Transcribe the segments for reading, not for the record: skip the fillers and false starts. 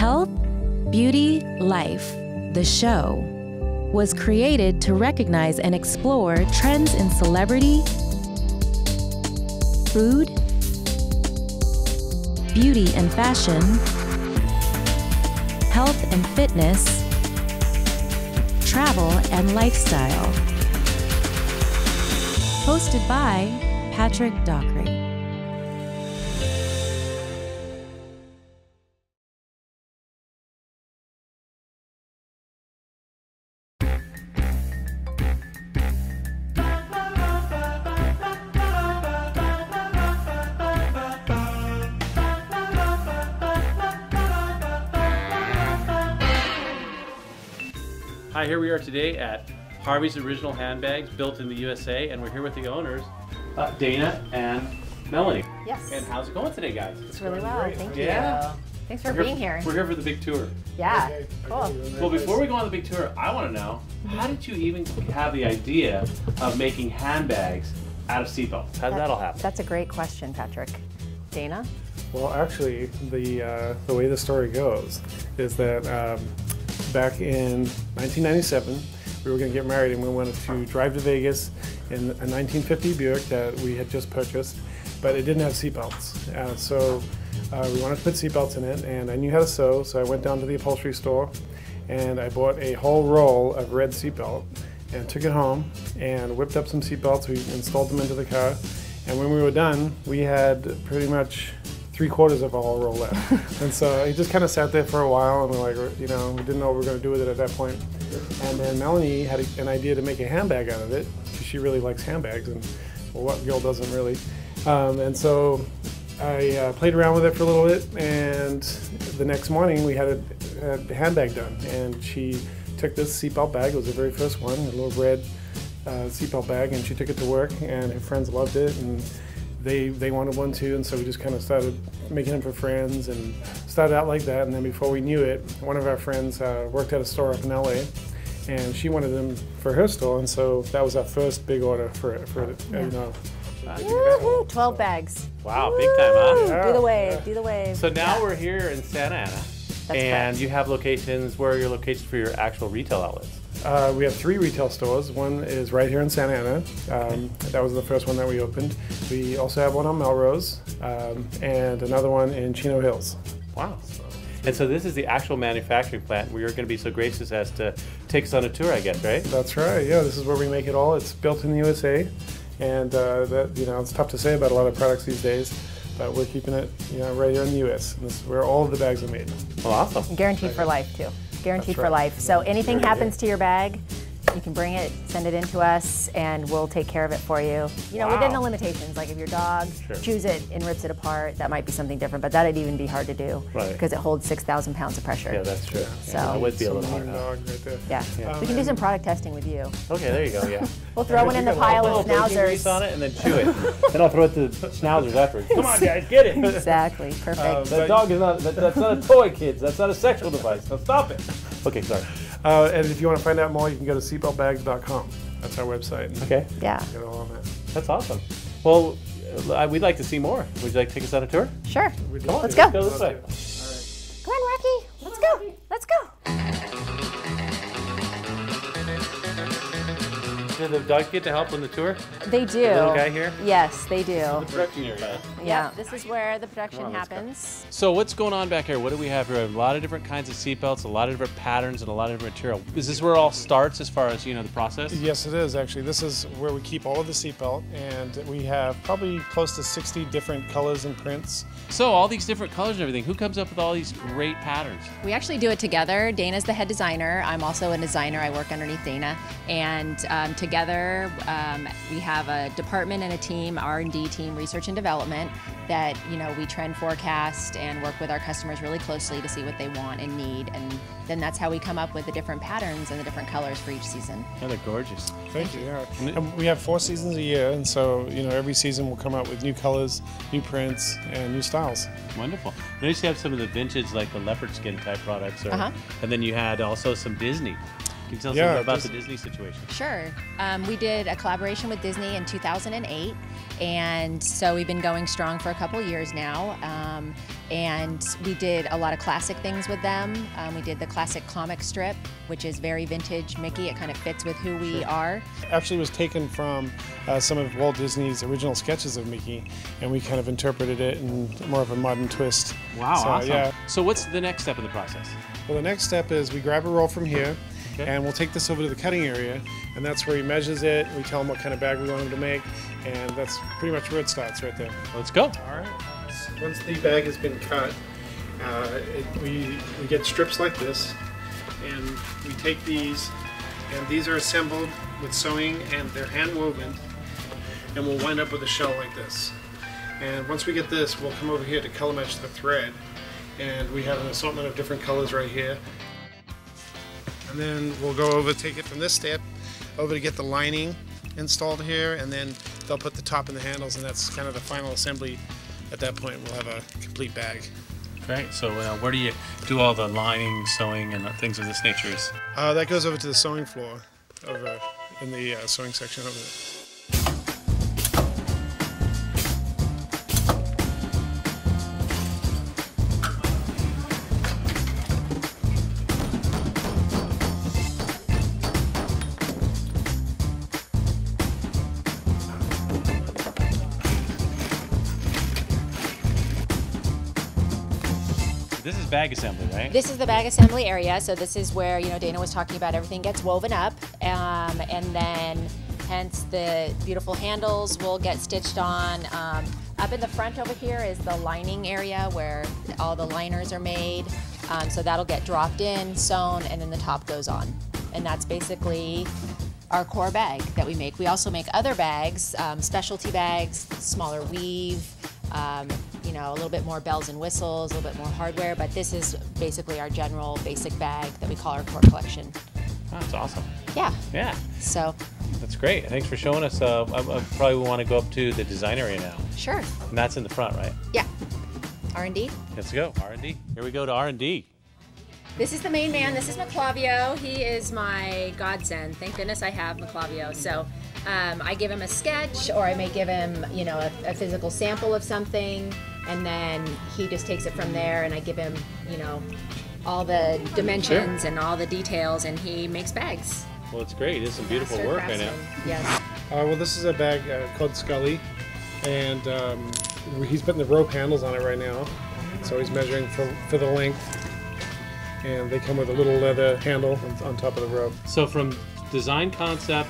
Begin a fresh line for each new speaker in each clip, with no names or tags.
Health, Beauty, Life, the show, was created to recognize and explore trends in celebrity, food, beauty and fashion, health and fitness, travel and lifestyle. Hosted by Patrick Dockery.
Hi, here we are today at Harvey's Original Handbags, built in the USA, and we're here with the owners, Dana and Melanie.
Yes.
And how's it going today, guys?
It's really well, thank you.
Yeah.
Thanks for being here.
We're here for the big tour.
Yeah,
Okay.
cool.
Well, before we go on the big tour, I want to know, how did you even have the idea of making handbags out of seatbelts? How did that all happen?
That's a great question, Patrick. Dana?
Well, actually, the way the story goes is that back in 1997, we were going to get married, and we wanted to drive to Vegas in a 1950 Buick that we had just purchased, but it didn't have seatbelts. So we wanted to put seatbelts in it, and I knew how to sew, so I went down to the upholstery store, and I bought a whole roll of red seatbelt, and took it home, and whipped up some seatbelts. We installed them into the car, and when we were done, we had pretty much 3/4 of a whole roll left. And so it just kind of sat there for a while, and we're like, you know, we didn't know what we were going to do with it at that point. And then Melanie had an idea to make a handbag out of it, because she really likes handbags, and well, what girl doesn't really? And so I played around with it for a little bit, and the next morning we had a handbag done. And she took this seatbelt bag, it was the very first one, a little red seatbelt bag, and she took it to work, and her friends loved it, and they wanted one too, and so we just kind of started making them for friends and started out like that. And then before we knew it, one of our friends worked at a store up in LA, and she wanted them for her store, and so that was our first big order for you know.
Woo-hoo, 12 bags.
Wow, big time, huh?
Yeah,
Do the wave,
yeah.
do the wave.
So now we're here in Santa Ana, and
correct.
you have locations. Where are your locations for your actual retail outlets?
We have 3 retail stores. One is right here in Santa Ana. That was the first one that we opened. We also have one on Melrose, and another one in Chino Hills.
Wow. And so this is the actual manufacturing plant where you're going to be so gracious as to take us on a tour, I guess, right?
That's right. Yeah, this is where we make it all. It's built in the USA, and that, you know, it's tough to say about a lot of products these days, but we're keeping it, you know, right here in the US. And this is where all of the bags are made.
Well, awesome.
Guaranteed for life, too. Guaranteed
That's
for
right.
life. So anything happens to your bag, you can bring it, send it in to us, and we'll take care of it for you. You know, within the limitations, like if your dog chews it and rips it apart, that might be something different, but that'd even be hard to do because it holds 6,000 pounds of pressure.
Yeah, that's true.
So
That would be a little hard.
Dog right there.
Yeah, we can do some product testing with you.
Okay, there you go, yeah.
We'll throw one in the pile of
Grease
schnauzers.
on it and then chew it. Then I'll throw it to schnauzers afterwards. Come on, guys, get it.
Exactly, perfect.
That dog is not, that's not a toy, kids. That's not a sexual device. Now stop it. Okay, sorry.
And if you want to find out more, you can go to seatbeltbags.com. That's our website.
Okay.
Yeah.
Get it all on that.
That's awesome. Well, we'd like to see more. Would you like to take us on a tour?
Sure.
Come
on, let's go.
Let's go this way.
Come on, Rocky. Let's go. Let's go.
Did the dogs get to help on the tour?
They do.
The little guy here?
Yes, they do.
The production area.
Yeah, this is where the production
let's go.
happens.
So what's going on back here? What do we have here? A lot of different kinds of seatbelts, a lot of different patterns, and a lot of different material. Is this where it all starts as far as, you know, the process?
Yes, it is actually. This is where we keep all of the seatbelt, and we have probably close to 60 different colors and prints.
So all these different colors and everything, who comes up with all these great patterns?
We actually do it together. Dana's the head designer. I'm also a designer. I work underneath Dana. And together we have a department and a team, R&D team, research and development, that, you know, we trend forecast and work with our customers really closely to see what they want and need. And then that's how we come up with the different patterns and the different colors for each season.
Oh, they're gorgeous.
Thank you. Yeah. And we have 4 seasons a year, and so, you know, every season we'll come out with new colors, new prints, and new styles.
Wonderful. I used to have some of the vintage, like the leopard skin type products, or, and then you had also some Disney. Can you tell us a little bit about the Disney situation?
Sure. We did a collaboration with Disney in 2008, and so we've been going strong for a couple years now. And we did a lot of classic things with them. We did the classic comic strip, which is very vintage Mickey. It kind of fits with who we are.
Actually, it was taken from some of Walt Disney's original sketches of Mickey, and we kind of interpreted it in more of a modern twist.
Wow,
so,
awesome.
Yeah.
So what's the next step in the process?
Well, the next step is we grab a roll from here, and we'll take this over to the cutting area, and that's where he measures it. We tell him what kind of bag we want him to make, and that's pretty much where it starts right there.
Let's go.
All right. Once the bag has been cut, we get strips like this, and we take these, and these are assembled with sewing, and they're hand woven, and we'll wind up with a shell like this. And once we get this, we'll come over here to color match the thread, and we have an assortment of different colors right here. And then we'll go over, take it from this step over to get the lining installed here, and then they'll put the top and the handles, and that's kind of the final assembly. At that point, we'll have a complete bag.
Great. So where do you do all the lining, sewing, and things of this nature?
That goes over to the sewing floor, over in the sewing section over there.
This is bag assembly, right?
This is the bag assembly area. So this is where, you know, Dana was talking about everything gets woven up, and then hence the beautiful handles will get stitched on. Up in the front over here is the lining area where all the liners are made. So that'll get dropped in, sewn, and then the top goes on. And that's basically our core bag that we make. We also make other bags, specialty bags, smaller weave, you know, a little bit more bells and whistles, a little bit more hardware, but this is basically our general basic bag that we call our core collection.
Oh, that's awesome.
Yeah.
Yeah.
So.
That's great. Thanks for showing us. I probably want to go up to the design area now.
Sure.
And that's in the front, right?
Yeah. R&D.
Let's go. R&D. Here we go to R&D.
This is the main man. This is Maclavio. He is my godsend. Thank goodness I have Maclavio. So I give him a sketch, or I may give him, you know, a physical sample of something, and then he just takes it from there, and I give him, you know, all the dimensions and all the details, and he makes bags.
Well, it's great. It's some beautiful work right now.
Yes.
Well, this is a bag called Scully, and he's putting the rope handles on it right now. So he's measuring for the length, and they come with a little leather handle on top of the rope.
So from design concept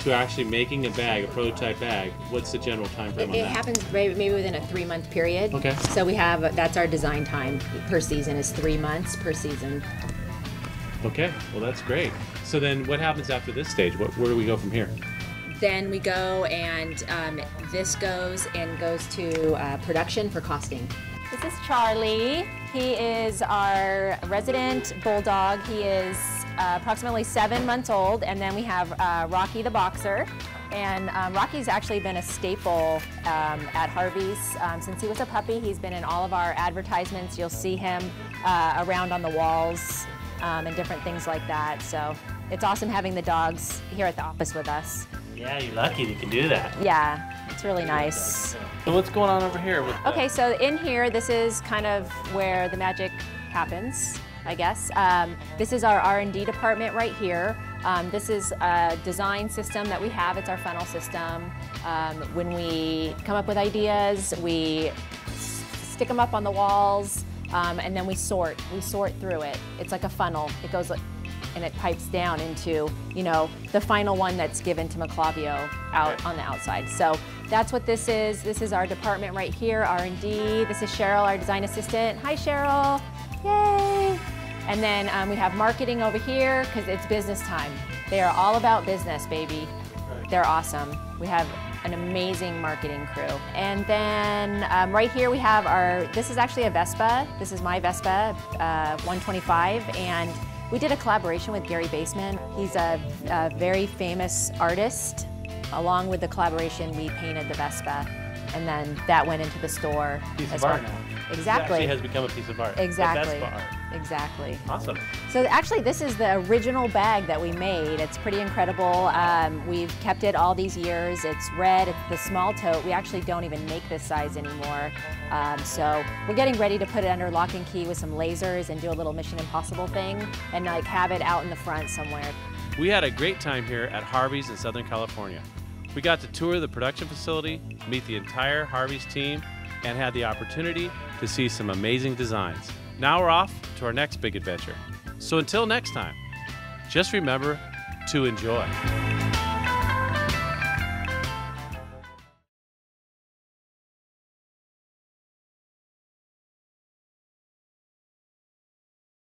to actually making a bag, a prototype bag, what's the general time frame on that?
It happens maybe within a 3-month period.
Okay.
So we have, that's our design time per season, is 3 months per season.
Okay, well that's great. So then what happens after this stage? Where do we go from here?
Then we go and this goes to production for costing. This is Charlie. He is our resident bulldog. He is approximately 7 months old, and then we have Rocky the boxer. And Rocky's actually been a staple at Harvey's since he was a puppy. He's been in all of our advertisements. You'll see him around on the walls and different things like that. So it's awesome having the dogs here at the office with us.
Yeah, you're lucky you can do that.
Yeah, it's really nice.
So what's going on over here?
Okay, so in here, this is kind of where the magic happens, I guess. This is our R&D department right here. This is a design system that we have. It's our funnel system. When we come up with ideas, we stick them up on the walls, and then we sort through it. It's like a funnel. It goes and it pipes down into, you know, the final one that's given to Maclavio out on the outside. So that's what this is. This is our department right here, R&D. This is Cheryl, our design assistant. Hi, Cheryl. Yay. And then we have marketing over here because it's business time. They are all about business, baby. They're awesome. We have an amazing marketing crew. And then right here we have this is actually a Vespa. This is my Vespa 125, and we did a collaboration with Gary Baseman. He's a very famous artist. Along with the collaboration, we painted the Vespa, and then that went into the store as well.
exactly.
It actually has become a piece of art.
Exactly.
But that's for art.
Exactly.
Awesome.
So actually, this is the original bag that we made. It's pretty incredible. We've kept it all these years. It's red. It's the small tote. We actually don't even make this size anymore. So we're getting ready to put it under lock and key with some lasers and do a little Mission Impossible thing and like have it out in the front somewhere.
We had a great time here at Harvey's in Southern California. We got to tour the production facility, meet the entire Harvey's team, and had the opportunity to see some amazing designs. Now we're off to our next big adventure. So until next time, just remember to enjoy.